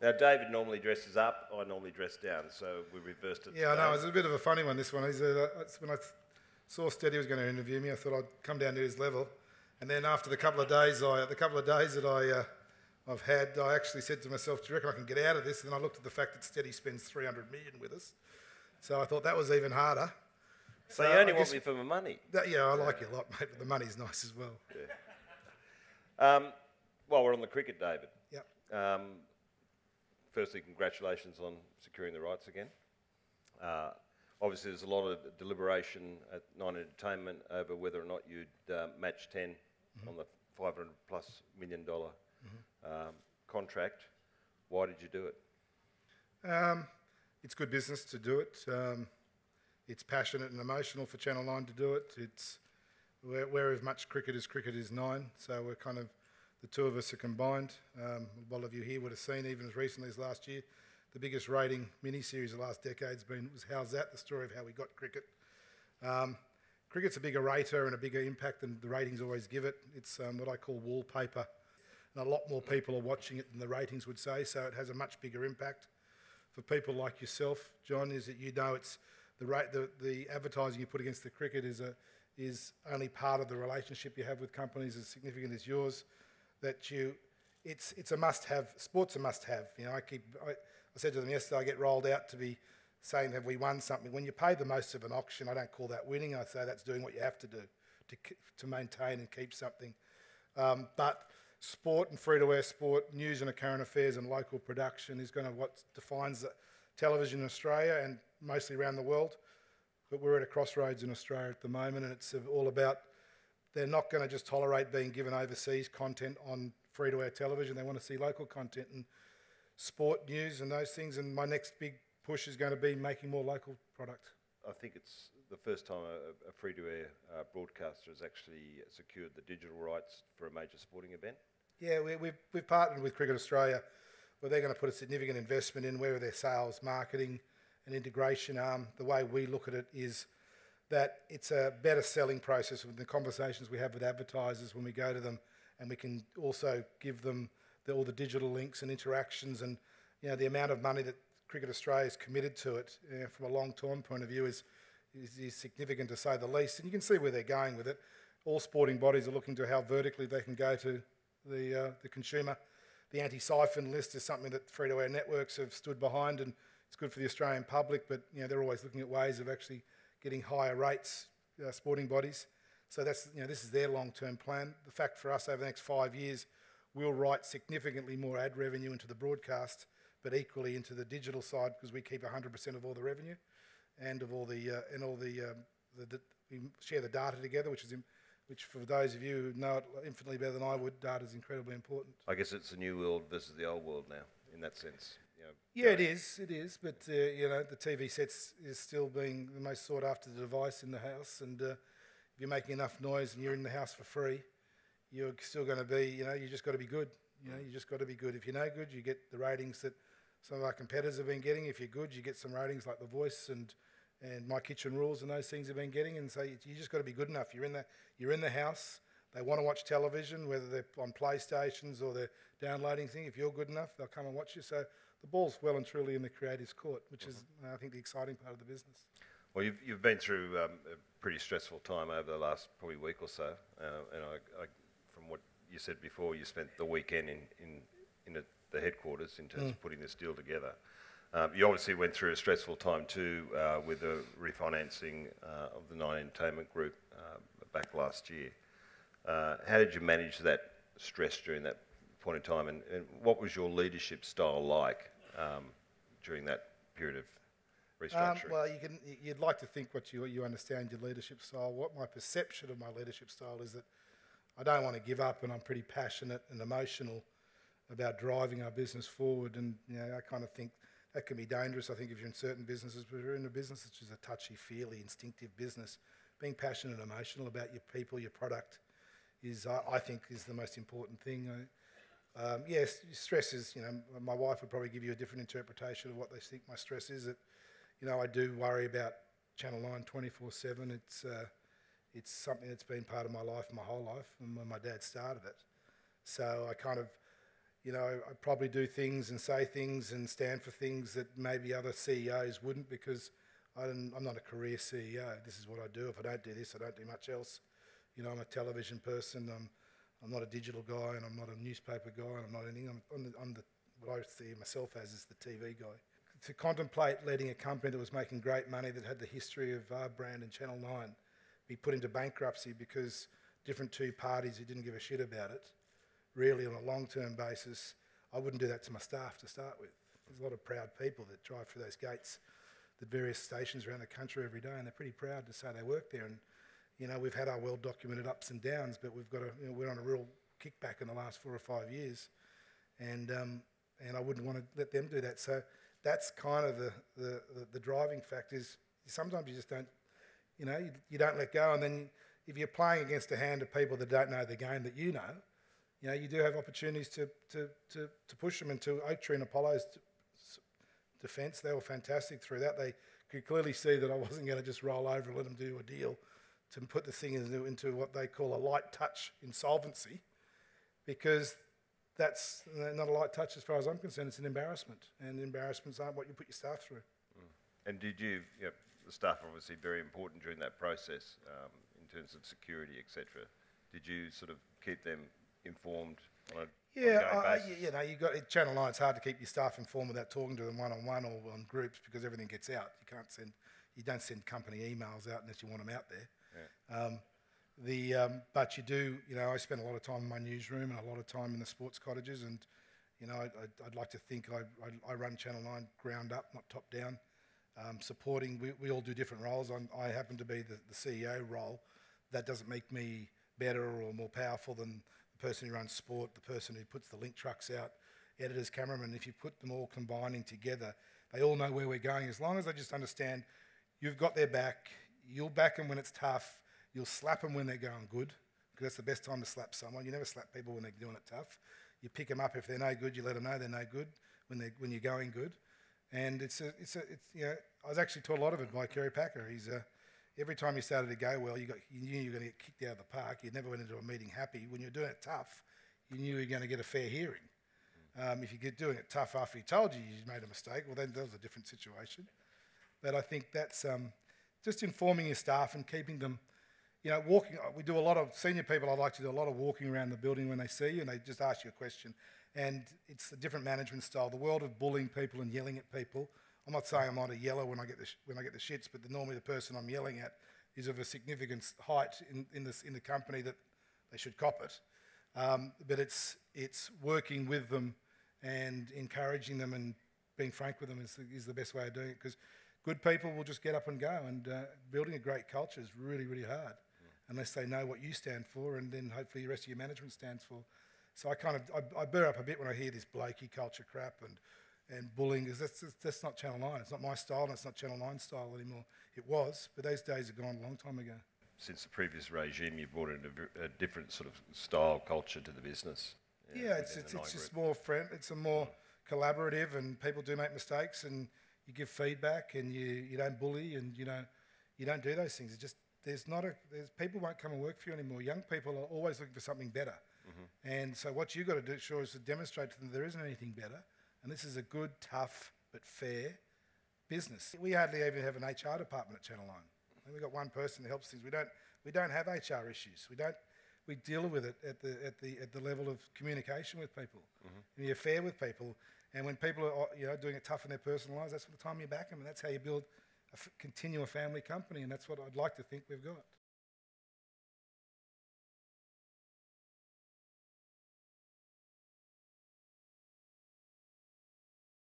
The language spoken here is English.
Now, David normally dresses up, I normally dress down, so we reversed it. Yeah, I know, it was a bit of a funny one, this one. When I saw Steady was going to interview me, I thought I'd come down to his level. And then after the couple of days that I've had, I actually said to myself, do you reckon I can get out of this? And then I looked at the fact that Steady spends 300 million with us. So I thought that was even harder. So you only want me for my money? Yeah, I like you a lot, mate, but the money's nice as well. Yeah. Well, we're on the cricket, David. Yep. Firstly, congratulations on securing the rights again. Obviously, there's a lot of deliberation at Nine Entertainment over whether or not you'd match 10 on the $500+ million contract. Why did you do it? It's good business to do it. It's passionate and emotional for Channel 9 to do it. We're as much cricket is Nine, so we're kind of, the two of us are combined. A lot of you here would have seen, even as recently as last year, the biggest rating mini-series of the last decade's been, was How's That? The story of how we got cricket. Cricket's a bigger rater and a bigger impact than the ratings always give it. It's what I call wallpaper. And a lot more people are watching it than the ratings would say, so it has a much bigger impact. For people like yourself, John, is that you know it's the advertising you put against the cricket is only part of the relationship you have with companies as significant as yours. It's a must-have. Sport's a must-have. You know, I said to them yesterday, I get rolled out to be saying, have we won something? When you pay the most of an auction, I don't call that winning. I say that's doing what you have to do to maintain and keep something. But sport and free-to-air sport, news and current affairs and local production is going to what defines television in Australia and mostly around the world. But we're at a crossroads in Australia at the moment, and it's all about, they're not going to just tolerate being given overseas content on free-to-air television. They want to see local content and sport news and those things. And my next big push is going to be making more local product. I think it's the first time a free-to-air broadcaster has actually secured the digital rights for a major sporting event. Yeah, we've partnered with Cricket Australia, where they're going to put a significant investment in where their sales, marketing and integration arm. The way we look at it is that it's a better selling process with the conversations we have with advertisers when we go to them, and we can also give them all the digital links and interactions, and the amount of money that Cricket Australia is committed to it from a long-term point of view is significant, to say the least. And you can see where they're going with it. All sporting bodies are looking to how vertically they can go to the consumer. The anti-siphon list is something that free-to-air networks have stood behind, and it's good for the Australian public, but they're always looking at ways of actually getting higher rates, sporting bodies. So that's, this is their long-term plan. The fact for us over the next 5 years, we'll write significantly more ad revenue into the broadcast, but equally into the digital side, because we keep 100% of all the revenue and of all we share the data together, which for those of you who know it infinitely better than I would, data is incredibly important. I guess it's the new world versus the old world now, in that sense. Yeah, it is. But the TV sets is still being the most sought after device in the house, and if you're making enough noise and you're in the house for free, you're still going to be, you just got to be good. You just got to be good. If you're no good, you get the ratings that some of our competitors have been getting. If you're good, you get some ratings like The Voice and My Kitchen Rules and those things have been getting. And so you just got to be good enough. You're in the house. They want to watch television, whether they're on PlayStations or they're downloading things. If you're good enough, they'll come and watch you. So the ball's well and truly in the creative's court, which is, I think, the exciting part of the business. Well, you've been through a pretty stressful time over the last probably week or so, and I from what you said before, you spent the weekend in the headquarters in terms of putting this deal together. You obviously went through a stressful time too with the refinancing of the Nine Entertainment Group back last year. How did you manage that stress during that point in time, and what was your leadership style like during that period of restructuring? Well, you'd like to think you understand your leadership style. What my perception of my leadership style is that I don't want to give up, and I'm pretty passionate and emotional about driving our business forward. And I kind of think that can be dangerous. I think if you're in certain businesses, but you're in a business which is a touchy-feely, instinctive business, being passionate and emotional about your people, your product, I think is the most important thing. Yes, stress is, my wife would probably give you a different interpretation of what they think my stress is. That, I do worry about Channel 9 24/7. It's something that's been part of my life my whole life, and when my dad started it. So I kind of, you know, I probably do things and say things and stand for things that maybe other CEOs wouldn't, because I'm not a career CEO. This is what I do. If I don't do this, I don't do much else. You know, I'm a television person. I'm not a digital guy, and I'm not a newspaper guy, and I'm not anything. What I see myself as is the TV guy. To contemplate letting a company that was making great money, that had the history of our brand and Channel 9, be put into bankruptcy because different two parties who didn't give a shit about it, really on a long-term basis, I wouldn't do that to my staff to start with. There's a lot of proud people that drive through those gates at various stations around the country every day, and they're pretty proud to say they work there. And you know, we've had our well-documented ups and downs, but we're on a real kickback in the last 4 or 5 years, and I wouldn't want to let them do that. So that's kind of the driving factor. Is sometimes you just don't, you know, you don't let go, and then if you're playing against a hand of people that don't know the game that you know, you do have opportunities to push them. And to Oak Tree and Apollo's defence, they were fantastic through that. They could clearly see that I wasn't going to just roll over and let them do a deal to put the thing into what they call a light touch insolvency, because that's not a light touch as far as I'm concerned. It's an embarrassment, and embarrassments aren't what you put your staff through. And did you, the staff are obviously very important during that process in terms of security, etc. Did you sort of keep them informed on a ongoing basis? You know, you got at Channel 9. It's hard to keep your staff informed without talking to them one-on-one or on groups, because everything gets out. You don't send company emails out unless you want them out there. Yeah. But you do, you know, I spend a lot of time in my newsroom and a lot of time in the sports cottages, and you know, I'd like to think I run Channel 9 ground up, not top down. Supporting, we all do different roles. I happen to be the CEO role. That doesn't make me better or more powerful than the person who runs sport, the person who puts the link trucks out, editors, cameramen. If you put them all combining together, they all know where we're going. As long as they just understand you've got their back, you'll back them when it's tough, you'll slap them when they're going good, because that's the best time to slap someone. You never slap people when they're doing it tough. You pick them up if they're no good. You let them know they're no good when you're going good. And it's you know, I was actually taught a lot of it by Kerry Packer. He's every time you started to go well, you knew you were going to get kicked out of the park. You never went into a meeting happy. When you're doing it tough, you knew you were going to get a fair hearing. If you're doing it tough after he told you made a mistake, well, then that was a different situation. But I think that's just informing your staff and keeping them, you know, walking. We do a lot of senior people. I'd like to do a lot of walking around the building when they see you, and they just ask you a question. And it's a different management style. The world of bullying people and yelling at people. I'm not saying I'm not a yeller when I get the shits, but normally the person I'm yelling at is of a significant height in the company that they should cop it. But it's working with them and encouraging them and being frank with them is the best way of doing it, because good people will just get up and go, and building a great culture is really, really hard unless they know what you stand for, and then hopefully the rest of your management stands for. So I burr up a bit when I hear this blokey culture crap and bullying, because that's not Channel 9. It's not my style, and it's not Channel 9 style anymore. It was, but those days are gone a long time ago. Since the previous regime, you brought in a different sort of style culture to the business. Yeah, it's just more it's a more collaborative, and people do make mistakes, and you give feedback, and you don't bully, and you don't do those things. It's just people won't come and work for you anymore. Young people are always looking for something better. And so what you've got to do, sure, is to demonstrate to them there isn't anything better, and this is a good, tough, but fair business. We hardly even have an HR department at Channel 9. We've got one person that helps things. We don't have HR issues. We deal with it at the level of communication with people. And you're fair with people. And when people are doing it tough in their personal lives, that's the time you back them, and that's how you build continue a family company, and that's what I'd like to think we've got.